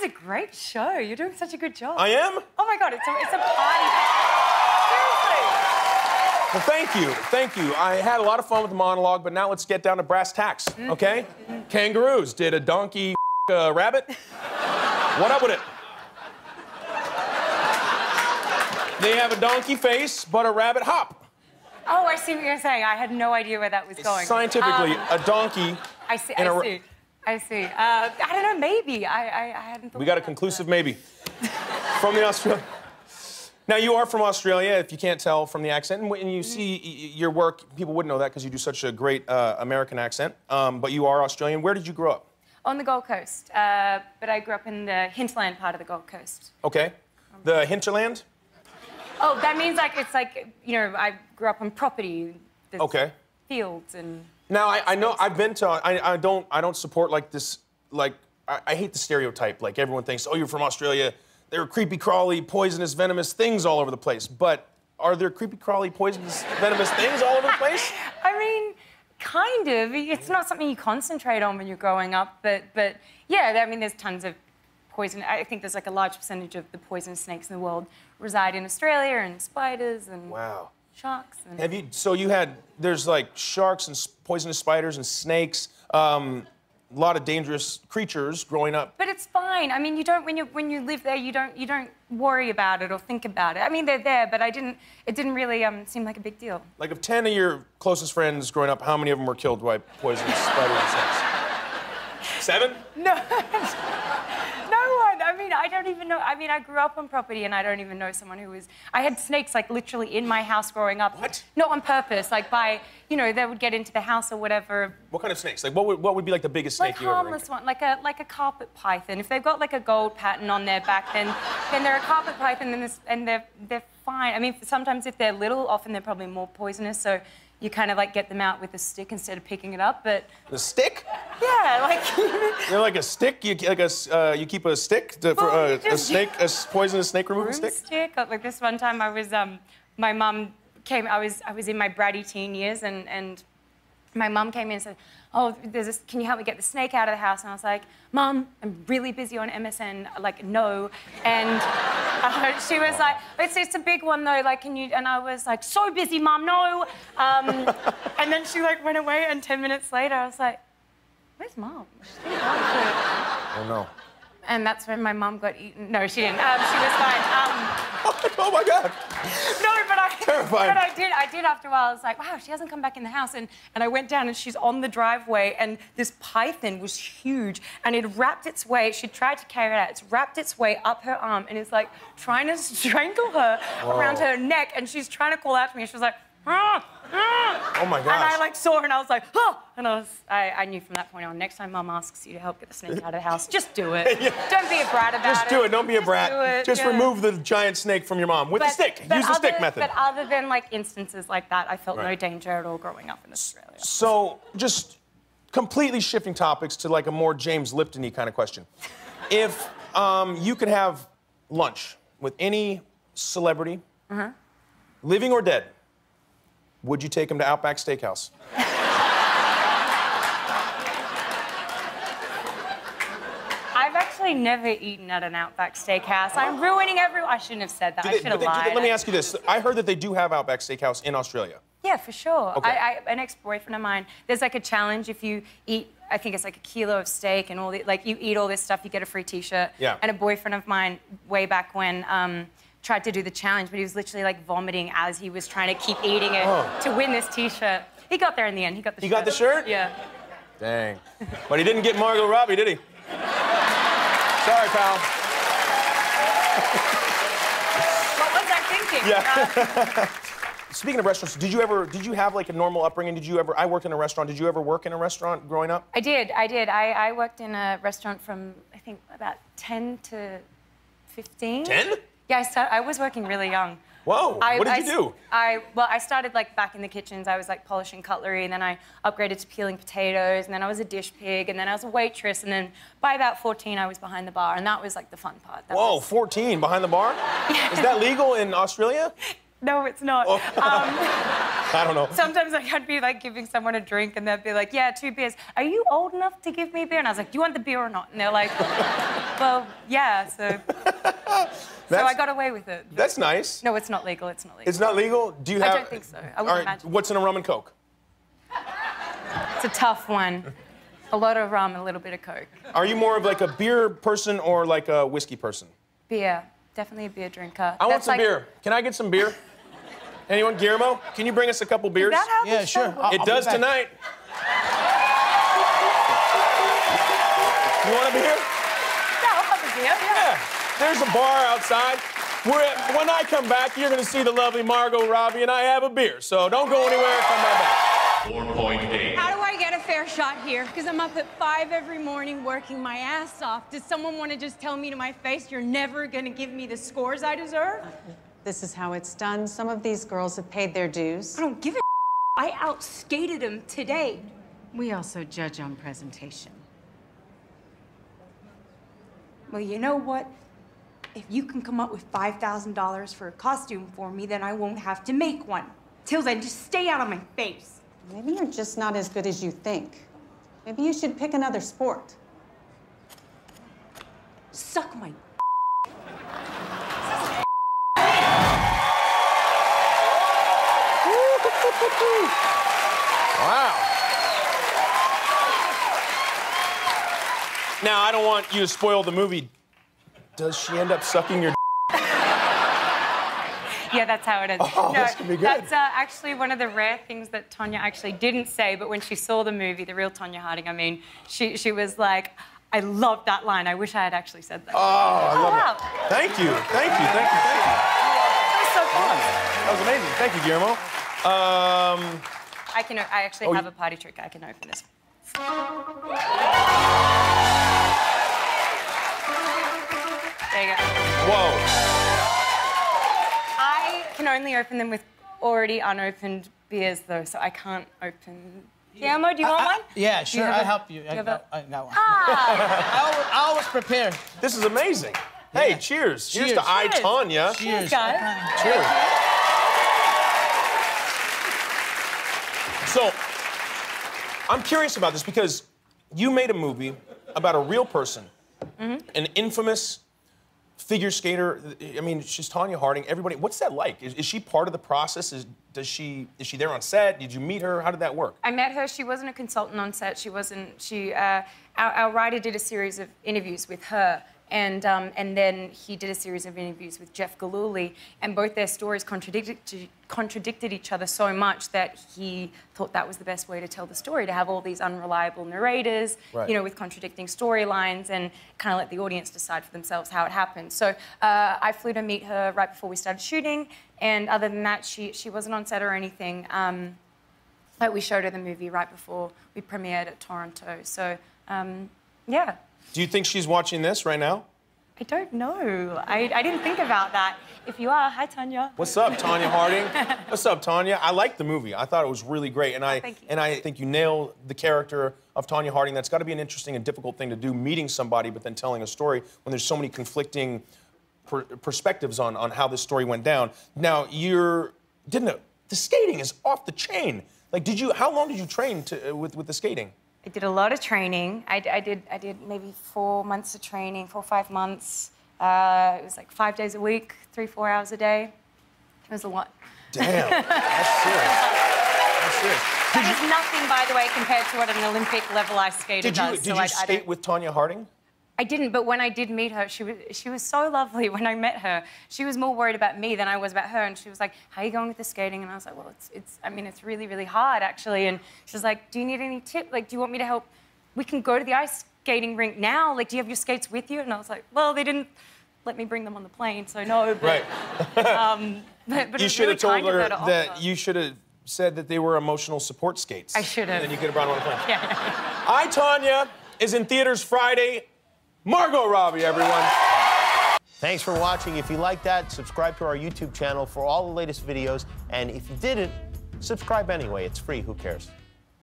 is a great show. You're doing such a good job. I am? Oh, my God, it's a party. Seriously. Well, thank you. Thank you. I had a lot of fun with the monologue, but now let's get down to brass tacks, okay? Kangaroos. Did a donkey a rabbit? What up with it? They have a donkey face, but a rabbit hop. Oh, I see what you're saying. I had no idea where that was going. Scientifically, a donkey... I see. I don't know, maybe. I hadn't thought. We got a conclusive maybe. From the Australia. Now, you are from Australia, if you can't tell from the accent. And when you see your work, people wouldn't know that because you do such a great American accent. But you are Australian. Where did you grow up? On the Gold Coast. But I grew up in the hinterland part of the Gold Coast. Okay. The hinterland? Oh, that means like it's like, you know, I grew up on property. Okay. Fields and... Now, I know, I've been to, I don't support like this, like, I hate the stereotype. Like, everyone thinks, oh, you're from Australia. There are creepy, crawly, poisonous, venomous things all over the place. But are there creepy, crawly, poisonous, venomous things all over the place? I mean, kind of. It's not something you concentrate on when you're growing up, but yeah, I mean, there's tons of poison. I think there's like a large percentage of the poisonous snakes in the world reside in Australia, and spiders and... Wow. Sharks and... Have you, so you had, there's like sharks and poisonous spiders and snakes, a lot of dangerous creatures growing up. But it's fine. I mean, you don't, when you live there, you don't worry about it or think about it. I mean, they're there, but it didn't really seem like a big deal. Like, of 10 of your closest friends growing up, how many of them were killed by poisonous spiders and snakes? 7? No. No one. I mean, I don't even know. I mean, I grew up on property and I don't even know someone who was... I had snakes, like, literally in my house growing up. What? Not on purpose. Like, by, you know, they would get into the house or whatever. What kind of snakes? Like, what would be, like, the biggest snake you ever... Like, harmless one. Like a carpet python. If they've got, like, a gold pattern on their back, then they're a carpet python and they're fine. I mean, sometimes if they're little, often they're probably more poisonous, so... You kind of, like, get them out with a stick instead of picking it up, but... The stick? Yeah, like... You're like a stick? You keep a stick for a snake, a poisonous snake removal stick? Stick. Like, this one time I was, my mum came... I was in my bratty teen years, and my mum came in and said, oh, can you help me get the snake out of the house? And I was like, Mum, I'm really busy on MSN, like, no. And she was like, it's a big one, though, like, can you... And I was like, so busy, Mum, no. And then she, like, went away, and 10 minutes later, I was like, where's Mum? Oh, no. And that's when my mum got eaten. No, she didn't. She was fine. Oh, my God. No, but Terrifying. But I did after a while. I was like, wow, she hasn't come back in the house. And I went down and she's on the driveway and this python was huge and it wrapped its way, she tried to carry it out, it's wrapped its way up her arm and it's like trying to strangle her around her neck and she's trying to call out to me and she was like, ah, ah. Oh my gosh. And I like saw her and I was like, oh! And I knew from that point on, next time Mum asks you to help get the snake out of the house, just do it. Yeah. Don't be a brat about it. Just do it, don't be a brat. Just remove the giant snake from your mom with the stick. Use the stick method. But other than like instances like that, I felt no danger at all growing up in Australia. So, just completely shifting topics to like a more James Lipton-y kind of question. If you could have lunch with any celebrity, living or dead, would you take him to Outback Steakhouse? I've actually never eaten at an Outback Steakhouse. I'm ruining I shouldn't have said that. I should have lied. Let me ask you this. I heard that they do have Outback Steakhouse in Australia. Yeah, for sure. Okay. An ex-boyfriend of mine, there's like a challenge if you eat, I think it's like a kilo of steak and all the, like you eat all this stuff, you get a free t-shirt. Yeah. And a boyfriend of mine, way back when, tried to do the challenge, but he was literally like vomiting as he was trying to keep eating it to win this t-shirt. He got there in the end. He got the shirt. He got the shirt? Yeah. Dang. But he didn't get Margot Robbie, did he? Sorry, pal. What was I thinking? Yeah. Speaking of restaurants, did you have like a normal upbringing? I worked in a restaurant. Did you ever work in a restaurant growing up? I did. I worked in a restaurant from, I think, about 10 to 15. 10? Yeah, I was working really young. Whoa, what did you do? Well, I started like back in the kitchens. I was like polishing cutlery, and then I upgraded to peeling potatoes, and then I was a dish pig, and then I was a waitress, and then by about 14, I was behind the bar, and that was like the fun part. Whoa, 14 behind the bar? Yeah. Is that legal in Australia? No, it's not. Oh. I don't know. Sometimes I'd be like giving someone a drink and they'd be like, yeah, 2 beers. Are you old enough to give me a beer? And I was like, do you want the beer or not? And they're like, well, yeah, so I got away with it. That's nice. No, it's not legal, it's not legal. It's not legal? Do you have... I don't think so. I wouldn't imagine. What's in a rum and Coke? It's a tough one. A lot of rum and a little bit of Coke. Are you more of like a beer person or like a whiskey person? Beer. Definitely a beer drinker. I want some beer. Can I get some beer? Anyone? Guillermo, can you bring us a couple beers? Is that how Yeah, sure. Works? It does tonight. You want a beer? Yeah, I'll have a beer. Yeah. There's a bar outside. When I come back, you're going to see the lovely Margot Robbie, and I have a beer. So don't go anywhere. Come right back. 4.8. How do I get a fair shot here? Because I'm up at 5 every morning working my ass off. Does someone want to just tell me to my face, you're never going to give me the scores I deserve? This is how it's done. Some of these girls have paid their dues. I don't give a I outskated them today. We also judge on presentation. Well, you know what? If you can come up with $5,000 for a costume for me, then I won't have to make one. Till then, just stay out of my face. Maybe you're just not as good as you think. Maybe you should pick another sport. Suck my Wow. Now, I don't want you to spoil the movie. Does she end up sucking your Yeah, that's how it is. Oh, no, this could be good. That's actually one of the rare things that Tonya actually didn't say, but when she saw the movie, the real Tonya Harding, I mean, she was like, I loved that line. I wish I had actually said that. Oh, I love wow. it. Thank you. Thank you. Thank you. Thank you. That was so fun. That was amazing. Thank you, Guillermo. I actually have a party trick. I can open this. There you go. Whoa. I can only open them with already unopened beers, though, so I can't open. Guillermo, do you want one? Yeah, sure. I'll help you. I got one. Ah! I always prepare. This is amazing. Hey, Yeah. cheers. Cheers. Cheers to I, Tonya. Cheers, guys. Cheers. So, I'm curious about this because you made a movie about a real person, an infamous figure skater. I mean, she's Tonya Harding. Everybody, what's that like? Is she part of the process? Is she there on set? Did you meet her? How did that work? I met her. She wasn't a consultant on set. She wasn't. Our writer did a series of interviews with her. And then he did a series of interviews with Jeff Gillooly, and both their stories contradicted each other so much that he thought that was the best way to tell the story, to have all these unreliable narrators, right, you know, with contradicting storylines, and kind of let the audience decide for themselves how it happened. So I flew to meet her right before we started shooting, and other than that, she wasn't on set or anything. But we showed her the movie right before we premiered at Toronto. So, yeah. Do you think she's watching this right now? I don't know. I didn't think about that. If you are, hi, Tonya. What's up, Tonya Harding? What's up, Tonya? I liked the movie. I thought it was really great, and Thank you. I think you nailed the character of Tonya Harding. That's got to be an interesting and difficult thing to do, meeting somebody but then telling a story when there's so many conflicting perspectives on how this story went down. Now, the skating is off the chain. Like, how long did you train with the skating? I did a lot of training. I did maybe 4 months of training, 4 or 5 months. It was like 5 days a week, 3-4 hours a day. It was a lot. Damn, that's serious. That's serious. That is nothing, by the way, compared to what an Olympic level ice skater does. Did you skate with Tonya Harding? I didn't, but when I did meet her, she was so lovely when I met her. She was more worried about me than I was about her, and she was like, how are you going with the skating? And I was like, well, it's really, really hard, actually. And she was like, do you need any tip? Like, do you want me to help? We can go to the ice skating rink now. Like, do you have your skates with you? And I was like, well, they didn't let me bring them on the plane, so no. But, right. but you should have told her that you should have said that they were emotional support skates. I should have. And then you could have brought them on the plane. Yeah. I, Tonya is in theaters Friday. Margot Robbie, everyone. Thanks for watching. If you like that, subscribe to our YouTube channel for all the latest videos. And if you didn't, subscribe anyway. It's free. Who cares?